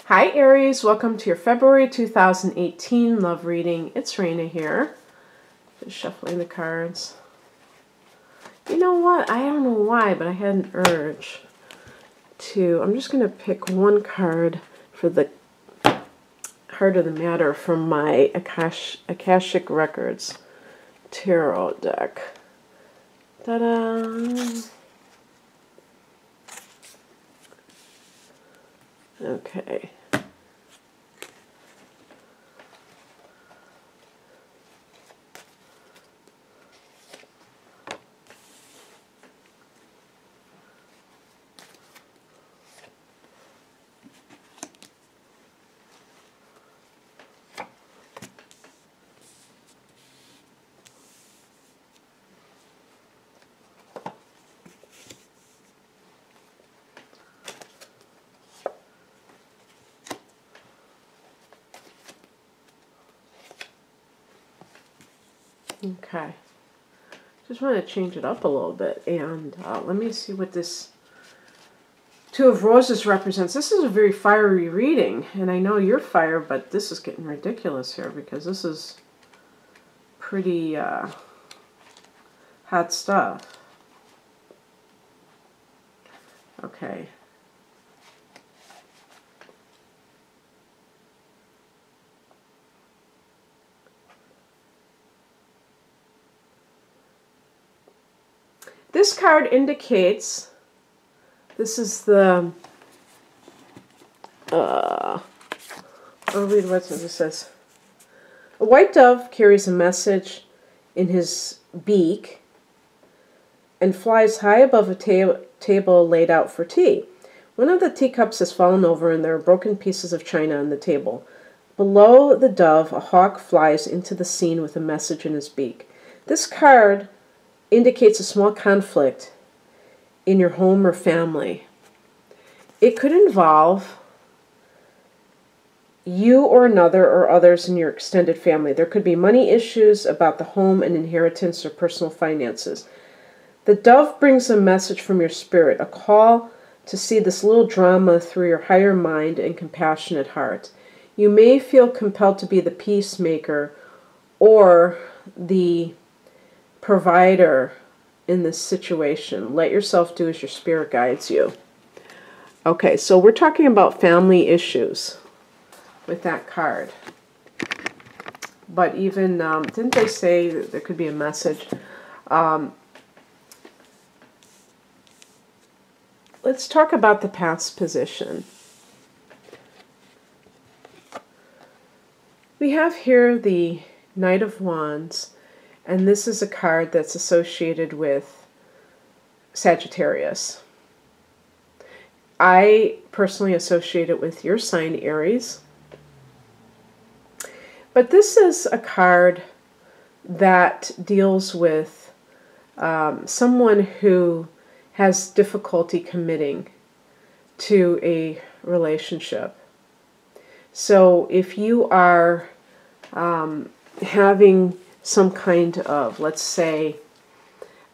Hi Aries, welcome to your February 2018 love reading. It's Raina here. Just shuffling the cards. You know what? I don't know why, but I had an urge to... I'm just going to pick one card for the heart of the matter from my Akashic Records tarot deck. Ta-da! Okay. Okay, just want to change it up a little bit, and let me see what this Two of Roses represents. This is a very fiery reading, and I know you're fire, but this is getting ridiculous here because this is pretty hot stuff. Okay. This card indicates, this is the, I'll read what it says. A white dove carries a message in his beak and flies high above a table laid out for tea. One of the teacups has fallen over and there are broken pieces of china on the table. Below the dove, a hawk flies into the scene with a message in his beak. This card indicates a small conflict in your home or family. It could involve you or another or others in your extended family. There could be money issues about the home and inheritance or personal finances. The dove brings a message from your spirit, a call to see this little drama through your higher mind and compassionate heart. You may feel compelled to be the peacemaker or the provider in this situation. Let yourself do as your spirit guides you. Okay, so we're talking about family issues with that card. But even, didn't they say that there could be a message? Let's talk about the past position. We have here the Knight of Wands, and this is a card that's associated with Sagittarius. I personally associate it with your sign, Aries. But this is a card that deals with someone who has difficulty committing to a relationship. So if you are having some kind of, let's say,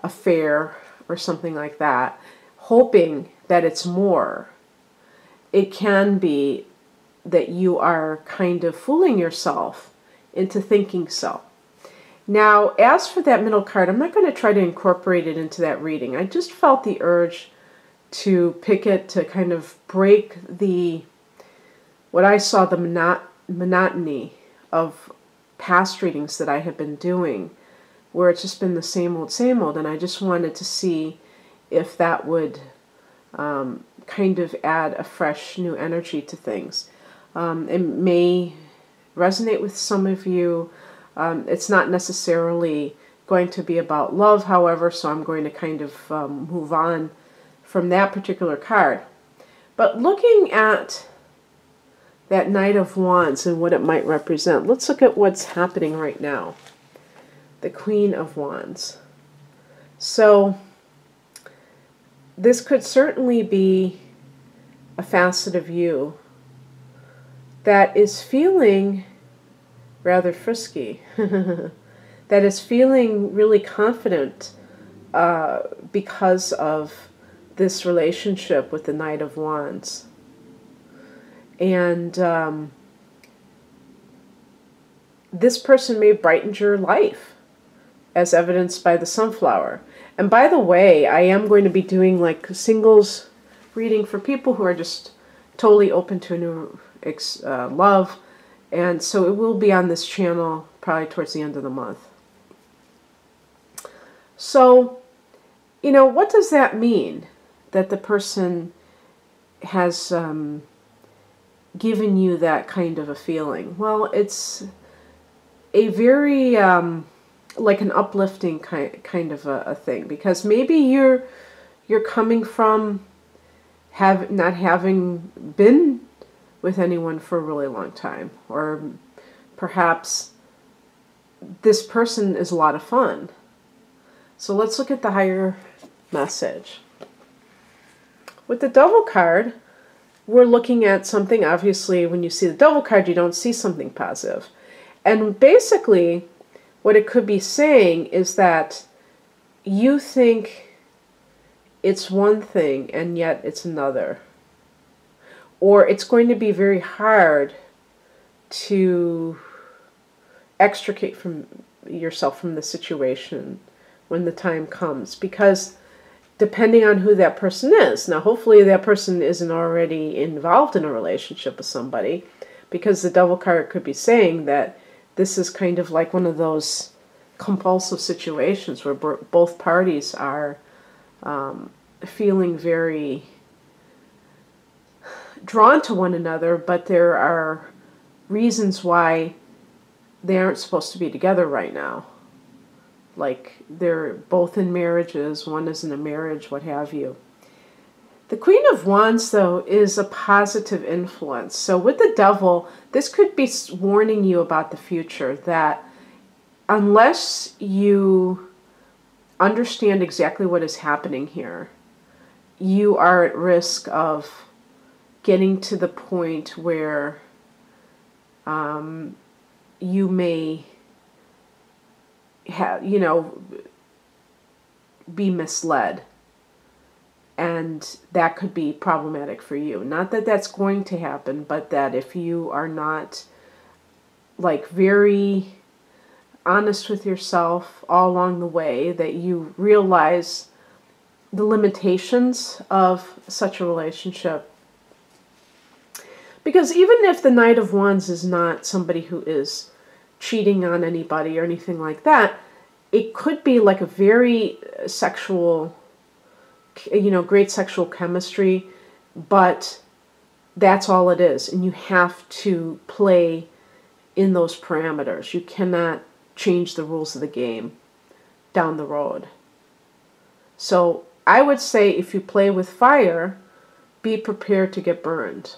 affair or something like that, hoping that it's more, it can be that you are kind of fooling yourself into thinking so. Now, as for that middle card, I'm not going to try to incorporate it into that reading. I just felt the urge to pick it to kind of break the, what I saw the monotony of past readings that I have been doing, where it's just been the same old, and I just wanted to see if that would kind of add a fresh new energy to things. It may resonate with some of you. It's not necessarily going to be about love, however, so I'm going to kind of move on from that particular card. But looking at that Knight of Wands and what it might represent, let's look at what's happening right now. The Queen of Wands. So this could certainly be a facet of you that is feeling rather frisky, that is feeling really confident because of this relationship with the Knight of Wands. And this person may brighten your life, as evidenced by the sunflower. And by the way, I am going to be doing like singles reading for people who are just totally open to a new love. And so it will be on this channel probably towards the end of the month. So, you know, what does that mean? That the person has given you that kind of a feeling? Well, it's a very like an uplifting kind of a thing, because maybe you're coming from not having been with anyone for a really long time, or perhaps this person is a lot of fun. So let's look at the higher message. With the Devil card, we're looking at something. Obviously, when you see the Devil card, you don't see something positive. And basically, what it could be saying is that you think it's one thing and yet it's another. Or it's going to be very hard to extricate from yourself from the situation when the time comes, because depending on who that person is. Now, hopefully that person isn't already involved in a relationship with somebody, because the Devil card could be saying that this is kind of like one of those compulsive situations where both parties are feeling very drawn to one another, but there are reasons why they aren't supposed to be together right now. Like they're both in marriages, one is in a marriage, what have you. The Queen of Wands, though, is a positive influence. So with the Devil, this could be warning you about the future, that unless you understand exactly what is happening here, you are at risk of getting to the point where you may have, you know, be misled. And that could be problematic for you. Not that that's going to happen, but that if you are not like very honest with yourself all along the way, that you realize the limitations of such a relationship. Because even if the Knight of Wands is not somebody who is cheating on anybody or anything like that, it could be like a very sexual, you know, great sexual chemistry, but that's all it is. And you have to play in those parameters. You cannot change the rules of the game down the road. So I would say if you play with fire, be prepared to get burned.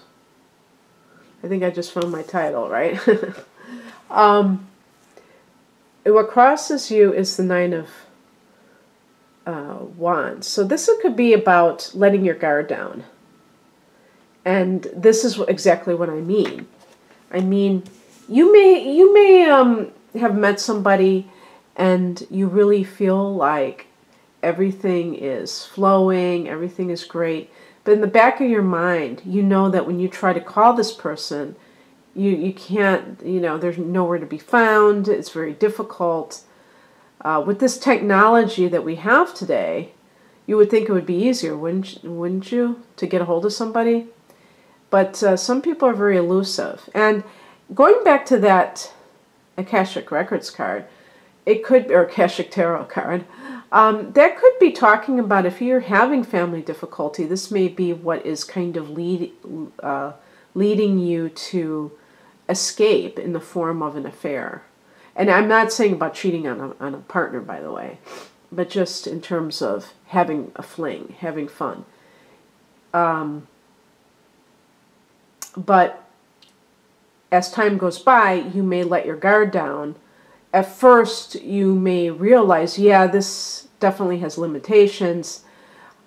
I think I just found my title, right? What crosses you is the Nine of Wands. So this could be about letting your guard down. And this is exactly what I mean. I mean, you may have met somebody and you really feel like everything is flowing, everything is great. But in the back of your mind, you know that when you try to call this person, you can't, you know, there's nowhere to be found. It's very difficult. With this technology that we have today, you would think it would be easier, wouldn't you, to get a hold of somebody? But some people are very elusive. And going back to that Akashic Records card, it could, or Akashic Tarot card, that could be talking about if you're having family difficulty, this may be what is kind of leading you to escape in the form of an affair. And I'm not saying about cheating on a partner, by the way, but just in terms of having a fling, having fun. But as time goes by, you may let your guard down. At first, you may realize, yeah, this definitely has limitations.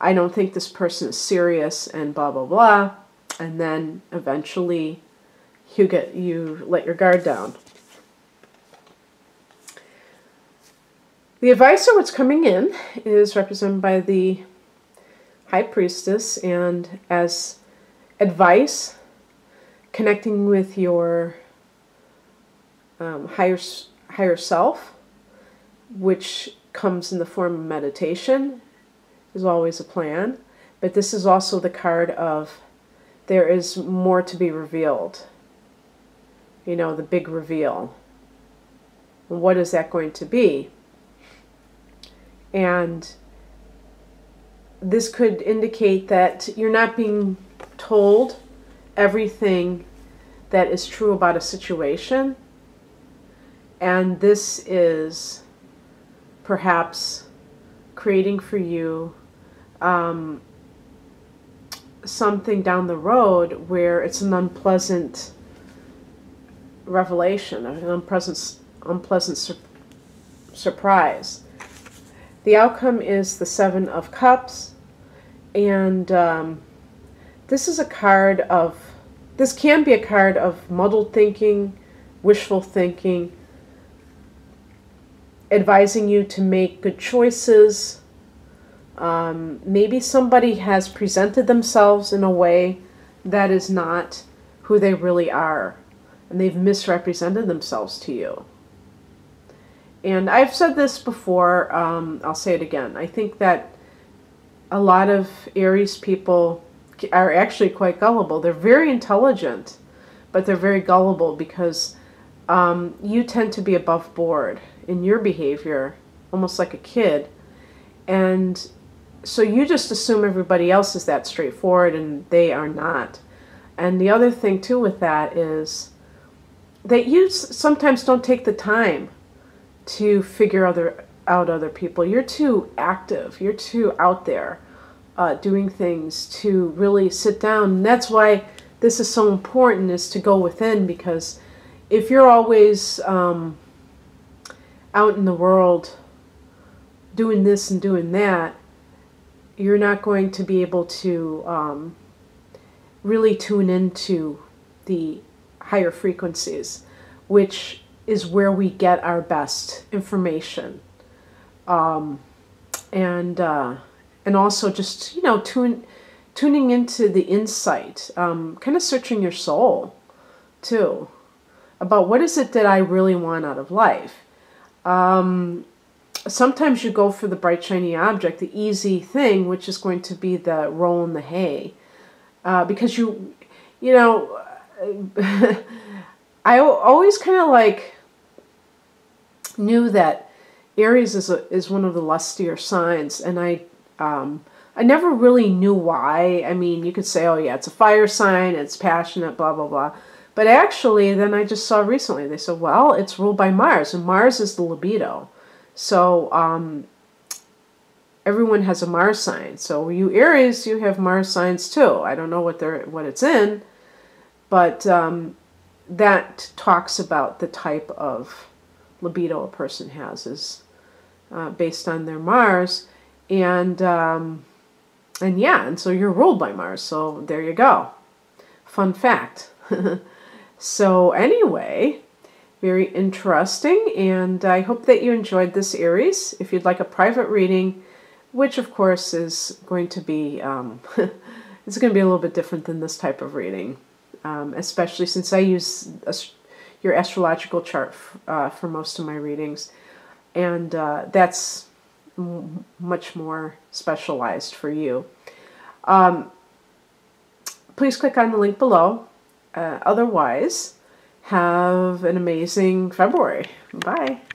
I don't think this person is serious, and blah, blah, blah. And then eventually, you let your guard down. The advisor, what's coming in, is represented by the High Priestess, and as advice, connecting with your higher self, which comes in the form of meditation, is always a plan. But this is also the card of there is more to be revealed. You know, the big reveal. And what is that going to be? And this could indicate that you're not being told everything that is true about a situation. And this is perhaps creating for you something down the road where it's an unpleasant revelation, an unpleasant surprise. The outcome is the Seven of Cups, and this is a card of, this can be a card of muddled thinking, wishful thinking, advising you to make good choices. Maybe somebody has presented themselves in a way that is not who they really are, and they've misrepresented themselves to you. And I've said this before, I'll say it again. I think that a lot of Aries people are actually quite gullible. They're very intelligent, but they're very gullible because you tend to be above board in your behavior, almost like a kid. And so you just assume everybody else is that straightforward, and they are not. And the other thing too with that is that you sometimes don't take the time to figure out other people. You're too active. You're too out there doing things to really sit down. And that's why this is so important, is to go within, because if you're always out in the world doing this and doing that, you're not going to be able to really tune into the higher frequencies, which is where we get our best information. And also just, you know, tuning into the insight, kind of searching your soul too, about what is it that I really want out of life. Sometimes you go for the bright, shiny object, the easy thing, which is going to be the roll in the hay. Because you know, I always kind of like knew that Aries is one of the lustier signs, and I never really knew why. I mean, you could say, oh yeah, it's a fire sign, it's passionate, blah, blah, blah. But actually, then I just saw recently, they said, well, it's ruled by Mars, and Mars is the libido. So everyone has a Mars sign. So you Aries, you have Mars signs too. I don't know what it's in, but that talks about the type of libido a person has, is based on their Mars, and yeah, and so you're ruled by Mars. So there you go. Fun fact. So anyway, very interesting, and I hope that you enjoyed this, Aries. If you'd like a private reading, which of course is going to be it's going to be a little bit different than this type of reading, especially since I use your astrological chart for most of my readings, and that's much more specialized for you. Please click on the link below. Otherwise, have an amazing February. Bye.